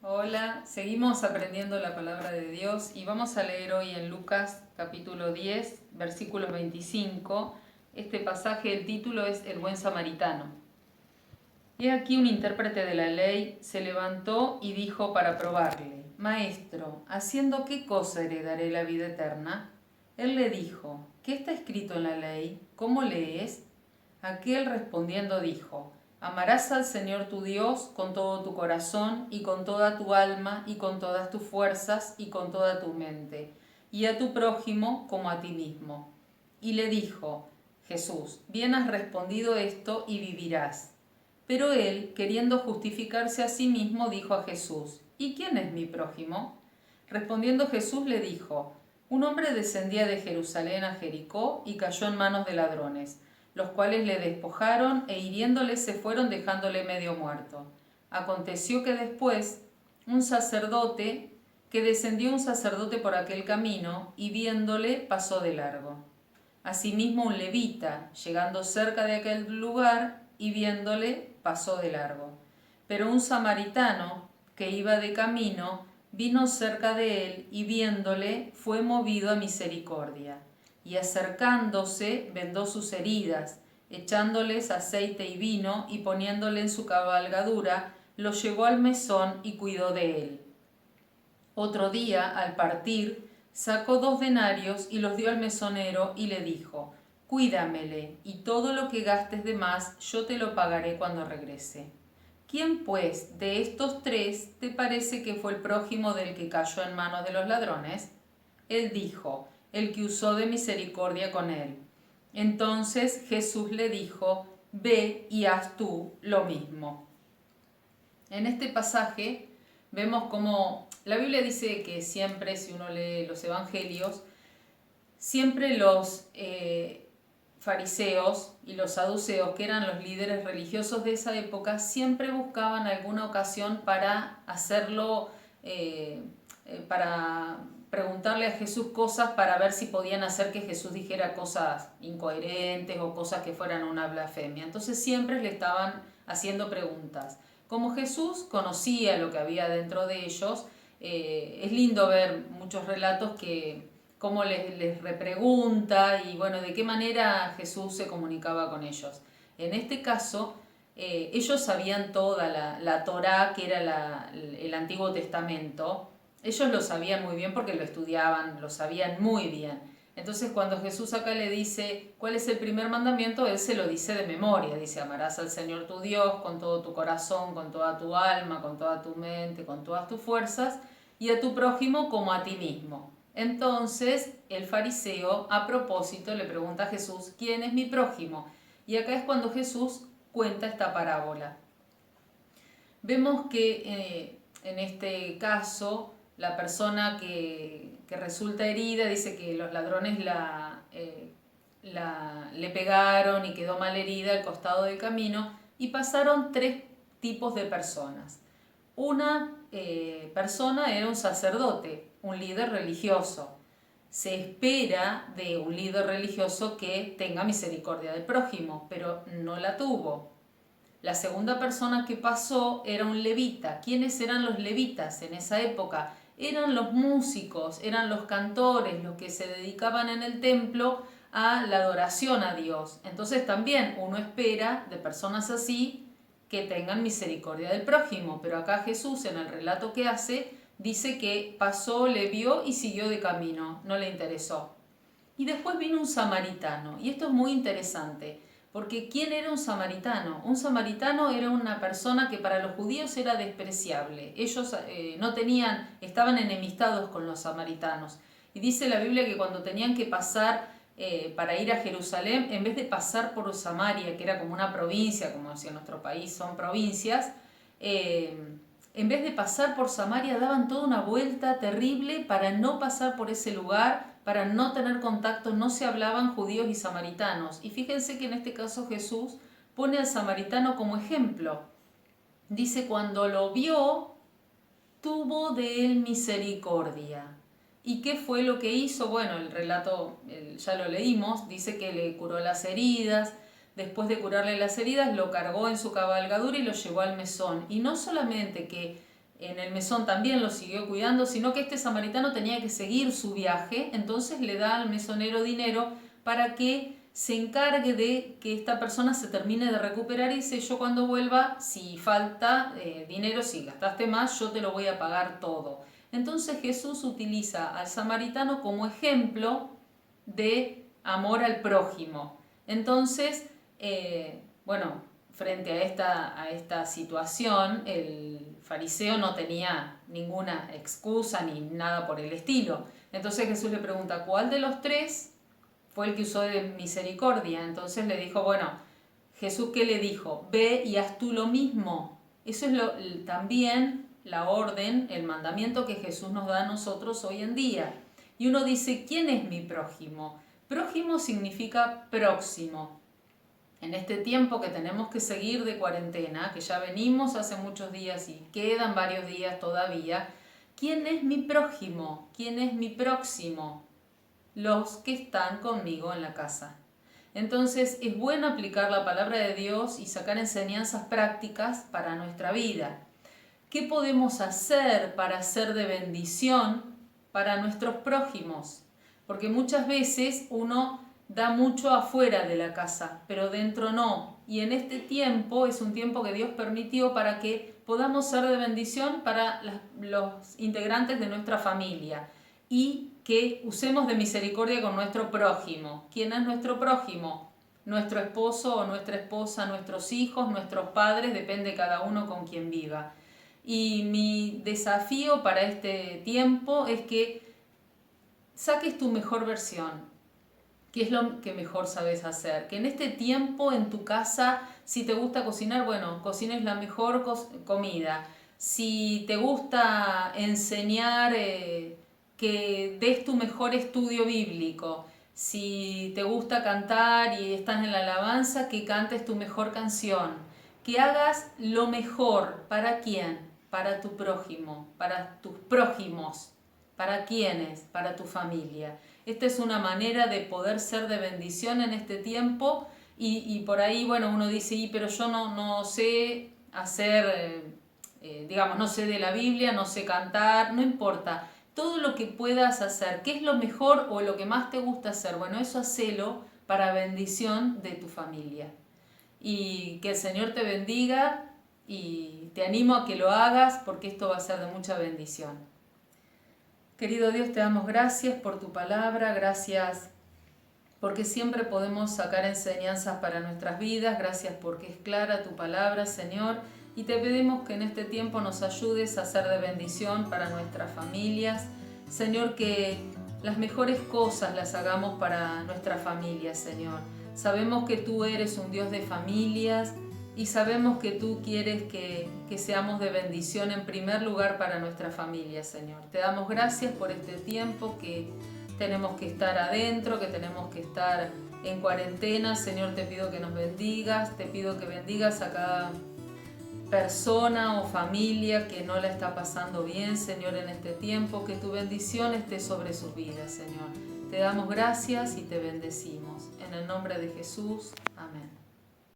Hola, seguimos aprendiendo la palabra de Dios y vamos a leer hoy en Lucas capítulo 10, versículos 25. Este pasaje, el título es El buen samaritano. He aquí un intérprete de la ley se levantó y dijo para probarle: Maestro, ¿haciendo qué cosa heredaré la vida eterna? Él le dijo: ¿Qué está escrito en la ley? ¿Cómo lees? Aquel respondiendo dijo: Amarás al Señor tu Dios con todo tu corazón y con toda tu alma y con todas tus fuerzas y con toda tu mente, y a tu prójimo como a ti mismo. Y le dijo Jesús: Bien has respondido esto y vivirás. Pero él, queriendo justificarse a sí mismo, dijo a Jesús: ¿Y quién es mi prójimo? Respondiendo Jesús le dijo: Un hombre descendía de Jerusalén a Jericó y cayó en manos de ladrones, los cuales le despojaron e hiriéndole se fueron dejándole medio muerto. Aconteció que después descendió un sacerdote por aquel camino y viéndole pasó de largo. Asimismo un levita, llegando cerca de aquel lugar y viéndole, pasó de largo. Pero un samaritano que iba de camino vino cerca de él y viéndole fue movido a misericordia. Y acercándose vendó sus heridas, echándoles aceite y vino y poniéndole en su cabalgadura, lo llevó al mesón y cuidó de él. Otro día, al partir, sacó 2 denarios y los dio al mesonero y le dijo: Cuídamele, y todo lo que gastes de más yo te lo pagaré cuando regrese. ¿Quién, pues, de estos 3 te parece que fue el prójimo del que cayó en manos de los ladrones? Él dijo: el que usó de misericordia con él. Entonces Jesús le dijo: Ve y haz tú lo mismo. En este pasaje vemos cómo la Biblia dice que siempre, si uno lee los evangelios, siempre los fariseos y los saduceos, que eran los líderes religiosos de esa época, siempre buscaban alguna ocasión para hacerlo, para preguntarle a Jesús cosas para ver si podían hacer que Jesús dijera cosas incoherentes o cosas que fueran una blasfemia. Entonces siempre le estaban haciendo preguntas. Como Jesús conocía lo que había dentro de ellos, es lindo ver muchos relatos que cómo les repregunta y bueno, de qué manera Jesús se comunicaba con ellos. En este caso, ellos sabían toda la Torá, que era el Antiguo Testamento. Ellos lo sabían muy bien porque lo estudiaban, lo sabían muy bien. Entonces cuando Jesús acá le dice cuál es el primer mandamiento, él se lo dice de memoria. Dice: amarás al Señor tu Dios con todo tu corazón, con toda tu alma, con toda tu mente, con todas tus fuerzas, y a tu prójimo como a ti mismo. Entonces el fariseo, a propósito, le pregunta a Jesús: ¿quién es mi prójimo? Y acá es cuando Jesús cuenta esta parábola. Vemos que en este caso la persona que resulta herida dice que los ladrones le pegaron y quedó mal herida al costado del camino, y pasaron 3 tipos de personas. Una persona era un sacerdote, un líder religioso. Se espera de un líder religioso que tenga misericordia del prójimo, pero no la tuvo. La segunda persona que pasó era un levita. ¿Quiénes eran los levitas en esa época? Eran los músicos, eran los cantores, los que se dedicaban en el templo a la adoración a Dios. Entonces también uno espera de personas así que tengan misericordia del prójimo. Pero acá Jesús, en el relato que hace, dice que pasó, le vio y siguió de camino, no le interesó. Y después vino un samaritano, y esto es muy interesante, porque ¿quién era un samaritano? Un samaritano era una persona que para los judíos era despreciable. Ellos estaban enemistados con los samaritanos. Y dice la Biblia que cuando tenían que pasar para ir a Jerusalén, en vez de pasar por Samaria, que era como una provincia, como decía nuestro país, son provincias, en vez de pasar por Samaria daban toda una vuelta terrible para no pasar por ese lugar, para no tener contacto, no se hablaban judíos y samaritanos. Y fíjense que en este caso Jesús pone al samaritano como ejemplo. Dice: cuando lo vio, tuvo de él misericordia. ¿Y qué fue lo que hizo? Bueno, el relato ya lo leímos, dice que le curó las heridas. Después de curarle las heridas, lo cargó en su cabalgadura y lo llevó al mesón. Y no solamente que en el mesón también lo siguió cuidando, sino que este samaritano tenía que seguir su viaje, entonces le da al mesonero dinero para que se encargue de que esta persona se termine de recuperar y dice, yo cuando vuelva, si falta dinero, si gastaste más, yo te lo voy a pagar todo. Entonces Jesús utiliza al samaritano como ejemplo de amor al prójimo. Entonces, bueno, frente a esta situación, el fariseo no tenía ninguna excusa ni nada por el estilo. Entonces Jesús le pregunta, ¿cuál de los tres fue el que usó de misericordia? Entonces le dijo, bueno, Jesús, ¿qué le dijo? Ve y haz tú lo mismo. Eso es también la orden, el mandamiento que Jesús nos da a nosotros hoy en día. Y uno dice, ¿quién es mi prójimo? Prójimo significa próximo. En este tiempo que tenemos que seguir de cuarentena, que ya venimos hace muchos días y quedan varios días todavía, ¿quién es mi prójimo? ¿Quién es mi próximo? Los que están conmigo en la casa. Entonces es bueno aplicar la palabra de Dios y sacar enseñanzas prácticas para nuestra vida. ¿Qué podemos hacer para ser de bendición para nuestros prójimos? Porque muchas veces uno da mucho afuera de la casa, pero dentro no. Y en este tiempo es un tiempo que Dios permitió para que podamos ser de bendición para los integrantes de nuestra familia y que usemos de misericordia con nuestro prójimo. ¿Quién es nuestro prójimo? Nuestro esposo o nuestra esposa, nuestros hijos, nuestros padres, depende cada uno con quien viva. Y mi desafío para este tiempo es que saques tu mejor versión. ¿Qué es lo que mejor sabes hacer? Que en este tiempo en tu casa, si te gusta cocinar, bueno, cocines la mejor comida. Si te gusta enseñar, que des tu mejor estudio bíblico. Si te gusta cantar y estás en la alabanza, que cantes tu mejor canción. Que hagas lo mejor. ¿Para quién? Para tu prójimo, para tus prójimos. ¿Para quiénes? Para tu familia. Esta es una manera de poder ser de bendición en este tiempo y por ahí, bueno, uno dice, pero yo no sé hacer, digamos, no sé de la Biblia, no sé cantar, no importa. Todo lo que puedas hacer, ¿qué es lo mejor o lo que más te gusta hacer? Bueno, eso hacelo para bendición de tu familia. Y que el Señor te bendiga y te animo a que lo hagas porque esto va a ser de mucha bendición. Querido Dios, te damos gracias por tu palabra, gracias porque siempre podemos sacar enseñanzas para nuestras vidas, gracias porque es clara tu palabra, Señor, y te pedimos que en este tiempo nos ayudes a ser de bendición para nuestras familias. Señor, que las mejores cosas las hagamos para nuestras familias, Señor. Sabemos que tú eres un Dios de familias y sabemos que tú quieres que seamos de bendición en primer lugar para nuestra familia, Señor. Te damos gracias por este tiempo que tenemos que estar adentro, que tenemos que estar en cuarentena. Señor, te pido que nos bendigas, te pido que bendigas a cada persona o familia que no la está pasando bien, Señor, en este tiempo. Que tu bendición esté sobre sus vidas, Señor. Te damos gracias y te bendecimos. En el nombre de Jesús.